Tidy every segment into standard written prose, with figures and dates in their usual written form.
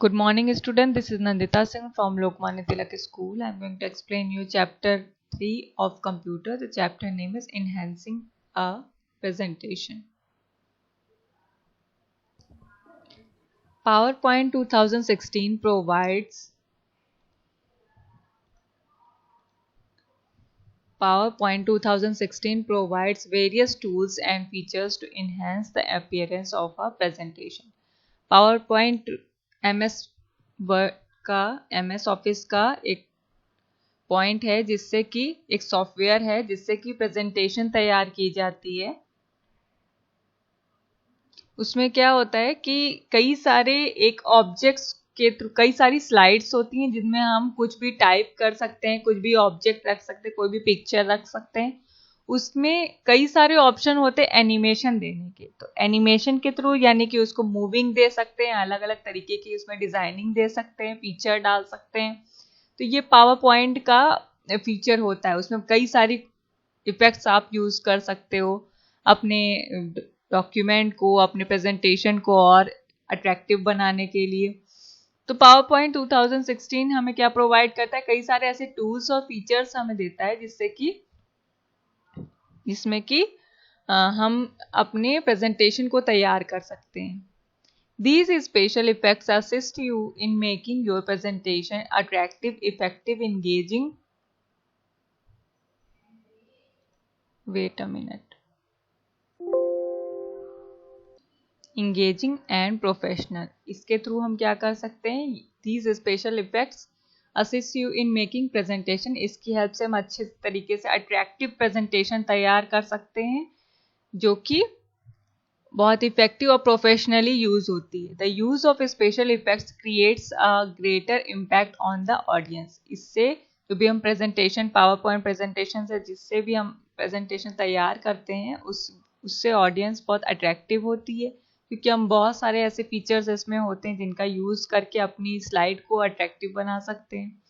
Good morning, student. This is Nandita Singh from Lokmanya Tilak School. I am going to explain you chapter 3 of computer. The chapter name is Enhancing a Presentation. PowerPoint 2016 provides various tools and features to enhance the appearance of a presentation. PowerPoint MS Word का MS Office का एक point है जिससे कि एक software है जिससे कि प्रेजेंटेशन तैयार की जाती है। उसमें क्या होता है कि कई सारे एक ऑब्जेक्ट्स के थ्रू कई सारी स्लाइड्स होती हैं जिनमें हम कुछ भी टाइप कर सकते हैं, कुछ भी ऑब्जेक्ट रख सकते हैं, कोई भी पिक्चर रख सकते हैं। उसमें कई सारे ऑप्शन होते हैं एनिमेशन देने के। तो एनिमेशन के थ्रू यानी कि उसको मूविंग दे सकते हैं, अलग अलग तरीके की उसमें डिजाइनिंग दे सकते हैं, पिक्चर डाल सकते हैं। तो ये पावर पॉइंट का फीचर होता है। उसमें कई सारी इफेक्ट्स आप यूज कर सकते हो अपने डॉक्यूमेंट को, अपने प्रेजेंटेशन को और अट्रैक्टिव बनाने के लिए। तो पावर पॉइंट 2016 हमें क्या प्रोवाइड करता है, कई सारे ऐसे टूल्स और फीचर्स हमें देता है जिसमें कि हम अपने प्रेजेंटेशन को तैयार कर सकते हैं। These special effects assist you in making your presentation attractive, effective, engaging. Wait a minute. Engaging and professional. इसके थ्रू हम क्या कर सकते हैं? These special effects assist you in making presentation. इसकी हेल्प से हम अच्छे तरीके से अट्रैक्टिव प्रेजेंटेशन तैयार कर सकते हैं जो कि बहुत इफेक्टिव और प्रोफेशनली यूज होती है। The use of special effects creates a greater impact on the audience. इससे जो भी हम प्रेजेंटेशन, पावर पॉइंट प्रेजेंटेशन से जिससे भी हम प्रेजेंटेशन तैयार करते हैं उससे ऑडियंस बहुत अट्रैक्टिव होती है, क्योंकि हम बहुत सारे ऐसे फीचर्स इसमें होते हैं जिनका यूज करके अपनी स्लाइड को अट्रैक्टिव बना सकते हैं।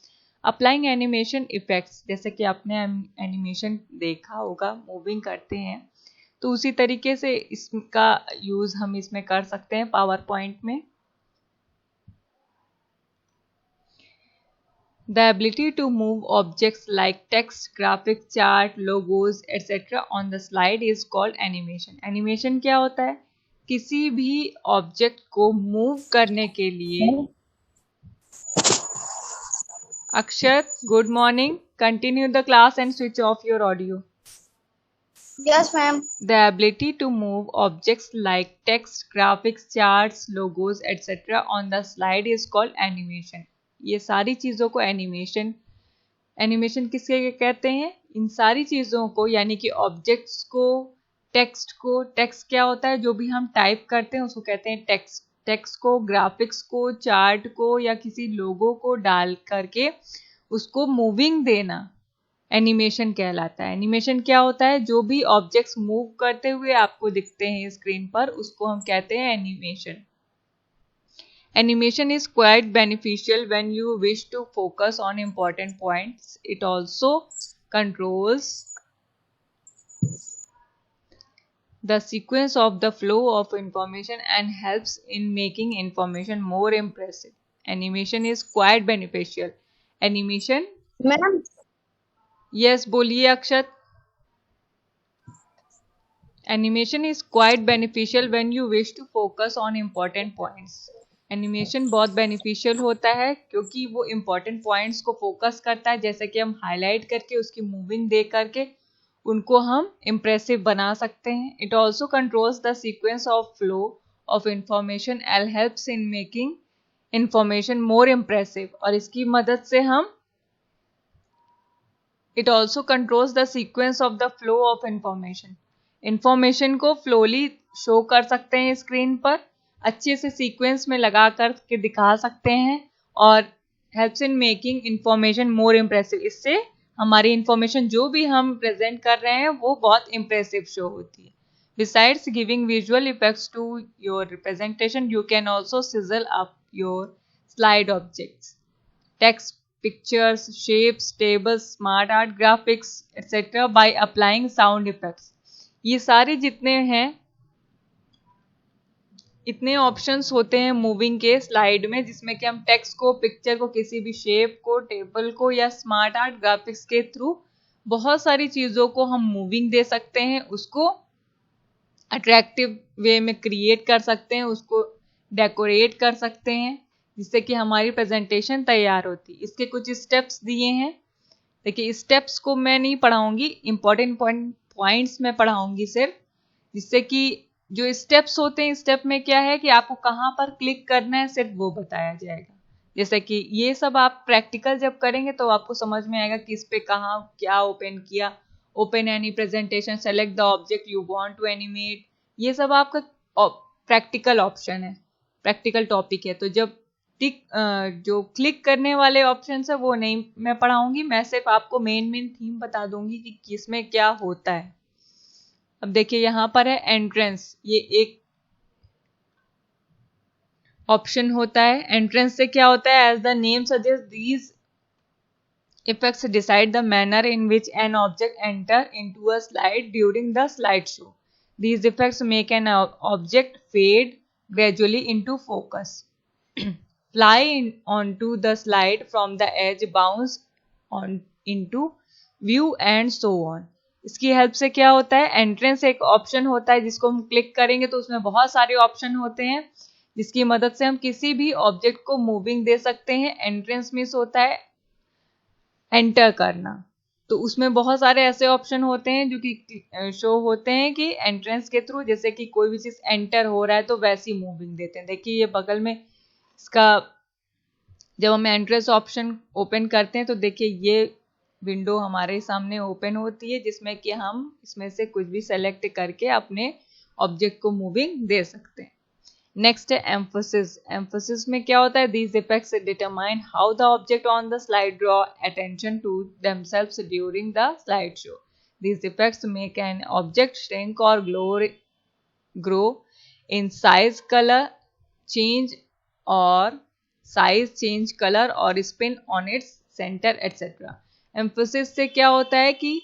अप्लाइंग एनिमेशन इफेक्ट्स, जैसे कि आपने एनिमेशन देखा होगा, मूविंग करते हैं, तो उसी तरीके से इसका यूज हम इसमें कर सकते हैं पावर पॉइंट में। The ability to move objects like text, graphic, chart, logos etcetera on the slide is called animation. Animation क्या होता है? किसी भी ऑब्जेक्ट को मूव करने के लिए। Akshat, good morning, continue the class and switch off your audio. Yes, ma'am. The ability to move objects like text, graphics, charts, logos, etc. on the slide is called animation. ये सारी चीज़ों को animation किसके कहते हैं? इन सारी चीज़ों को, यानी कि ऑब्जेक्ट्स को, टेक्स्ट क्या होता है? जो भी हम टाइप करते हैं उसको कहते हैं टेक्स्ट को, ग्राफिक्स को, चार्ट को या किसी लोगो को डाल करके उसको मूविंग देना एनिमेशन कहलाता है। एनिमेशन क्या होता है? जो भी ऑब्जेक्ट्स मूव करते हुए आपको दिखते हैं स्क्रीन पर उसको हम कहते हैं animation. Animation is quite beneficial when you wish to focus on important points. It also controls the sequence of the flow of information and helps in making information more impressive. Animation is quite beneficial. Animation, Ma'am. yes, बोलिए Akshat. Animation is quite beneficial when you wish to focus on important points. Animation बहुत beneficial होता है क्योंकि वो important points को focus करता है, जैसे कि हम हाईलाइट करके उसकी मूविंग दे करके उनको हम इम्प्रेसिव बना सकते हैं। It also controls the sequence of flow of information and helps in making information more impressive. और इसकी मदद से हम it also controls the sequence of the flow of information को फ्लोली शो कर सकते हैं स्क्रीन पर, अच्छे से सीक्वेंस में लगा कर के दिखा सकते हैं और helps in making information more impressive. इससे हमारी इंफॉर्मेशन जो भी हम प्रेजेंट कर रहे हैं वो बहुत इम्प्रेसिव शो होती है। Besides giving visual effects to your representation, you can also sizzle up your slide objects, text, pictures, shapes, tables, smart art, graphics, etc. by applying sound effects. ये सारे जितने हैं इतने ऑप्शंस होते हैं मूविंग के स्लाइड में, जिसमें कि हम टेक्स्ट को, पिक्चर को, किसी भी शेप को, टेबल को या स्मार्ट आर्ट ग्राफिक्स के थ्रू बहुत सारी चीज़ों को हम मूविंग दे सकते हैं, उसको अट्रैक्टिव वे में क्रिएट कर सकते हैं, उसको डेकोरेट कर सकते हैं, जिससे कि हमारी प्रेजेंटेशन तैयार होती है। इसके कुछ स्टेप्स दिए हैं। देखिए, स्टेप्स को मैं नहीं पढ़ाऊंगी, इंपॉर्टेंट पॉइंट्स मैं पढ़ाऊंगी सिर्फ, जिससे कि जो स्टेप्स होते हैं, स्टेप में क्या है कि आपको कहाँ पर क्लिक करना है सिर्फ वो बताया जाएगा। जैसे कि ये सब आप प्रैक्टिकल जब करेंगे तो आपको समझ में आएगा कि इस पे कहाँ क्या ओपन किया, open any presentation, select the object you want to animate, ये सब आपका प्रैक्टिकल ऑप्शन है, प्रैक्टिकल टॉपिक है। तो जब जो क्लिक करने वाले ऑप्शन है वो नहीं मैं पढ़ाऊंगी, मैं सिर्फ आपको मेन थीम बता दूंगी कि किसमें क्या होता है। अब देखिए यहाँ पर है एंट्रेंस, ये एक ऑप्शन होता है। एंट्रेंस से क्या होता है, as the name suggest these effects decide the manner in which an object enter into a slide during the slide show. These effects make an object fade gradually into focus, fly onto the slide from the edge, bounce on into view and so on। इसकी help से क्या होता है, entrance एक option होता है जिसको हम क्लिक करेंगे तो उसमें बहुत सारे ऑप्शन होते हैं, जिसकी मदद से हम किसी भी ऑब्जेक्ट को मूविंग दे सकते हैं। एंट्रेंस मीन्स होता है एंटर करना, तो उसमें बहुत सारे ऐसे ऑप्शन होते हैं जो कि शो होते हैं कि एंट्रेंस के थ्रू, जैसे कि कोई भी चीज एंटर हो रहा है तो वैसी मूविंग देते हैं। देखिए ये बगल में इसका, जब हम एंट्रेंस ऑप्शन ओपन करते हैं तो देखिए ये विंडो हमारे सामने ओपन होती है, जिसमें कि हम इसमें से कुछ भी सेलेक्ट करके अपने ऑब्जेक्ट को मूविंग दे सकते हैं। नेक्स्ट है एम्फोसिस। एम्फोसिस में क्या होता है, these effects determine how the object on the slide draw attention to themselves during the slide show. These effects make an object shrink और grow in size, colour change और size change, colour और spin on its centre etcetera. Emphasis से क्या होता है कि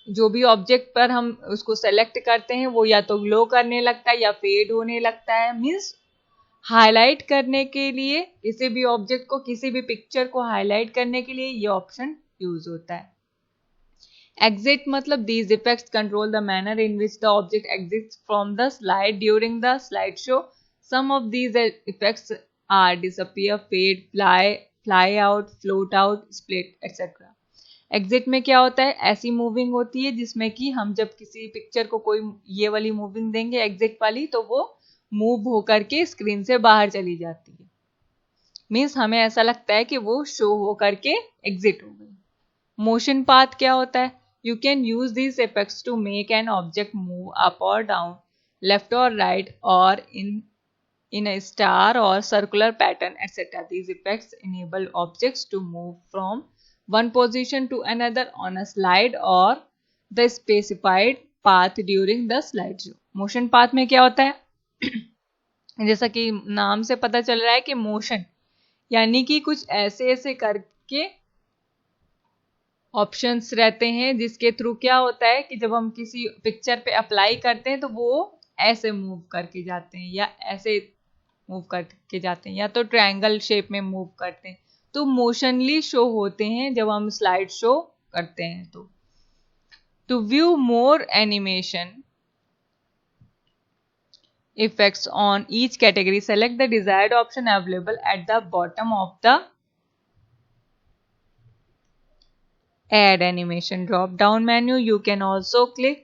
जो भी ऑब्जेक्ट पर हम उसको सेलेक्ट करते हैं वो या तो ग्लो करने लगता है या फेड होने लगता है। मीन्स हाईलाइट करने के लिए, किसी भी ऑब्जेक्ट को, किसी भी पिक्चर को हाईलाइट करने के लिए ये ऑप्शन यूज होता है। एग्जिट मतलब these effects control the manner in which the object exits from the slide during the slide show. Some of these effects are disappear, fade, fly out, float out, split etcetera. Exit में क्या होता है, ऐसी moving होती है जिसमें कि हम जब किसी पिक्चर को कोई ये वाली मूविंग देंगे एग्जिट वाली, तो वो मूव होकर के स्क्रीन से बाहर चली जाती है। मीन्स हमें ऐसा लगता है कि वो शो होकर के एग्जिट हो गई। मोशन पाथ क्या होता है, you can use this effects to make an object move up और डाउन, लेफ्ट और राइट, और in a star or circular pattern, etc. These effects enable objects to move from one position to another on a slide or the specified path during the slideshow. Motion path में क्या होता है जैसा कि नाम से पता चल रहा है कि मोशन यानी कि कुछ ऐसे ऐसे करके ऑप्शंस रहते हैं, जिसके थ्रू क्या होता है कि जब हम किसी पिक्चर पे अप्लाई करते हैं तो वो ऐसे मूव करके जाते हैं या ऐसे मूव करके जाते हैं या तो ट्रायंगल शेप में मूव करते हैं, तो मोशनली शो होते हैं जब हम स्लाइड शो करते हैं। तो to view more animation effects on each category, select the desired option available at the bottom of the add animation drop down menu. You can also click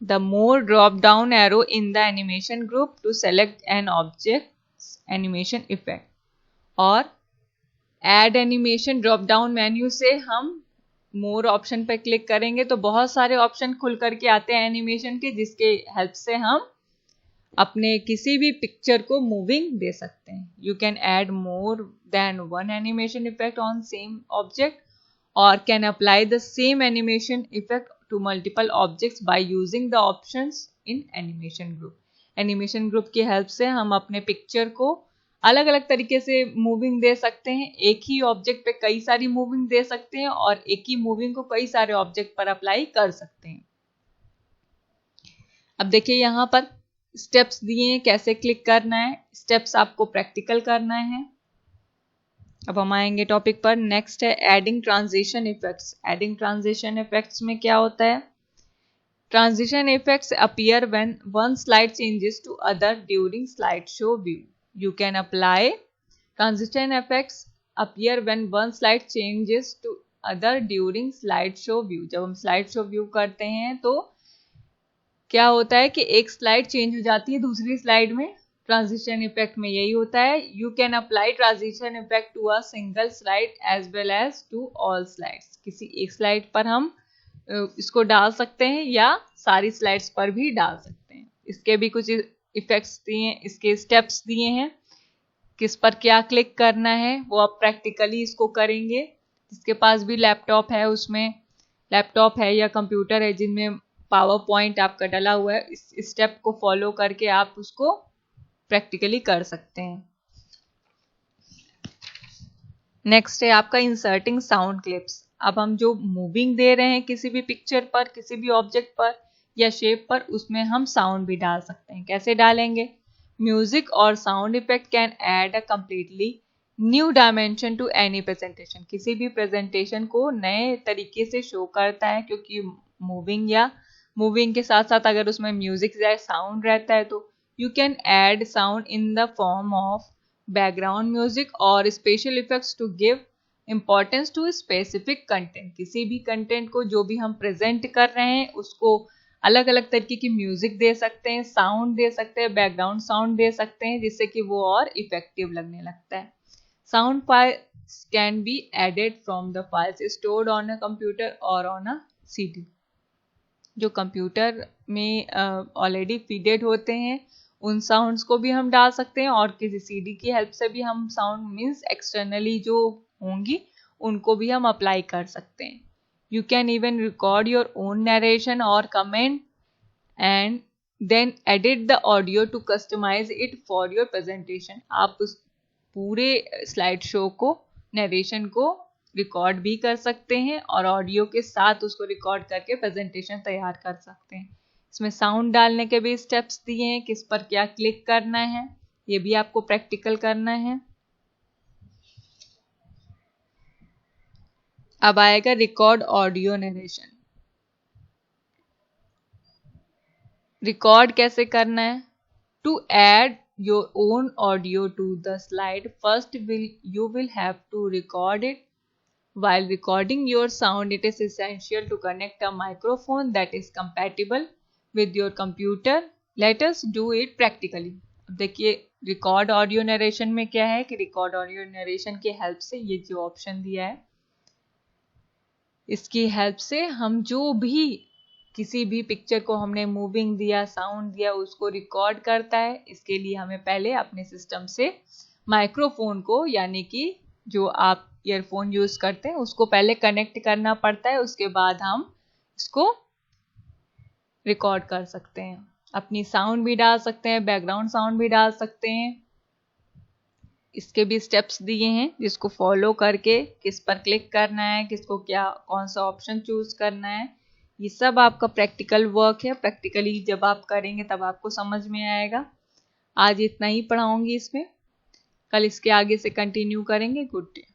the more drop down arrow in the animation group to select an object's animation effect, और add animation drop down menu से हम more option पे click करेंगे तो बहुत सारे option खुल करके आते हैं एनिमेशन के, जिसके हेल्प से हम अपने किसी भी पिक्चर को मूविंग दे सकते हैं। You can add more than one animation effect on same object और can apply the same animation effect to multiple objects by using the options in animation group. Animation group की help से हम अपने picture को अलग अलग तरीके से मूविंग दे सकते हैं, एक ही ऑब्जेक्ट पे कई सारी मूविंग दे सकते हैं और एक ही मूविंग को कई सारे ऑब्जेक्ट पर अप्लाई कर सकते हैं। अब देखिए यहाँ पर स्टेप्स दिए हैं कैसे क्लिक करना है, स्टेप्स आपको प्रैक्टिकल करना है। अब हम आएंगे टॉपिक पर। नेक्स्ट है adding transition effects. Adding transition effects में क्या होता है? Transition effects appear when one slide changes to other during slide show view. You can apply transition effects appear when one slide changes to other during slide show view. जब हम slide show view करते हैं तो क्या होता है कि एक स्लाइड चेंज हो जाती है दूसरी स्लाइड में। ट्रांजिशन इफेक्ट में यही होता है। You can apply transition effect to a single slide as well as to all slides. किसी एक स्लाइड पर हम इसको डाल सकते हैं या सारी स्लाइड्स पर भी डाल सकते हैं। इसके भी कुछ इफेक्ट्स दिए, इसके स्टेप्स दिए हैं, किस पर क्या क्लिक करना है वो आप प्रैक्टिकली इसको करेंगे। जिसके पास भी लैपटॉप है, उसमें लैपटॉप है या कंप्यूटर है जिनमें पावर पॉइंट आपका डला हुआ है, इस स्टेप को फॉलो करके आप उसको प्रैक्टिकली कर सकते हैं। नेक्स्ट है आपका इंसर्टिंग साउंड क्लिप्स। अब हम जो मूविंग दे रहे हैं किसी भी पिक्चर पर, किसी भी ऑब्जेक्ट पर या शेप पर, उसमें हम साउंड भी डाल सकते हैं। कैसे डालेंगे? म्यूजिक और sound effect can add a completely new dimension to any presentation. किसी भी प्रेजेंटेशन को नए तरीके से शो करता है, क्योंकि मूविंग के साथ साथ अगर उसमें म्यूजिक या साउंड रहता है तो you can add sound in the form of background music और special effects to give importance to specific content. किसी भी कंटेंट को जो भी हम प्रेजेंट कर रहे हैं उसको अलग अलग तरीके की म्यूजिक दे सकते हैं, साउंड दे सकते हैं, बैकग्राउंड साउंड दे सकते हैं, जिससे कि वो और इफेक्टिव लगने लगता है। Sound files can be added from the files stored on a computer और ऑन अ CD। जो कंप्यूटर में ऑलरेडी फीडेड होते हैं उन साउंड्स को भी हम डाल सकते हैं, और किसी CD की हेल्प से भी हम साउंड मीन्स एक्सटर्नली जो होंगी उनको भी हम अप्लाई कर सकते हैं। You can even record your own narration और comment and then edit the audio to customize it for your presentation. आप उस पूरे स्लाइड शो को, नरेशन को रिकॉर्ड भी कर सकते हैं और ऑडियो के साथ उसको रिकॉर्ड करके प्रेजेंटेशन तैयार कर सकते हैं। इसमें साउंड डालने के भी स्टेप्स दिए हैं, किस पर क्या क्लिक करना है ये भी आपको प्रैक्टिकल करना है। अब आएगा रिकॉर्ड ऑडियो नरेशन। रिकॉर्ड कैसे करना है? To add your own audio to the slide, first you will have to record it. While recording your sound, it is essential to connect a microphone that is compatible with your computer. Let us do it practically. अब देखिए record audio narration में क्या है कि record audio narration की help से, ये जो ऑप्शन दिया है इसकी हेल्प से हम जो भी किसी भी पिक्चर को हमने मूविंग दिया, साउंड दिया, उसको रिकॉर्ड करता है। इसके लिए हमें पहले अपने सिस्टम से माइक्रोफोन को, यानी कि जो आप ईयरफोन यूज करते हैं उसको पहले कनेक्ट करना पड़ता है, उसके बाद हम इसको रिकॉर्ड कर सकते हैं। अपनी साउंड भी डाल सकते हैं, बैकग्राउंड साउंड भी डाल सकते हैं। इसके भी स्टेप्स दिए हैं जिसको फॉलो करके किस पर क्लिक करना है, किसको क्या कौन सा ऑप्शन चूज करना है, ये सब आपका प्रैक्टिकल वर्क है। प्रैक्टिकली जब आप करेंगे तब आपको समझ में आएगा। आज इतना ही पढ़ाऊंगी इसमें, कल इसके आगे से कंटिन्यू करेंगे। Good day.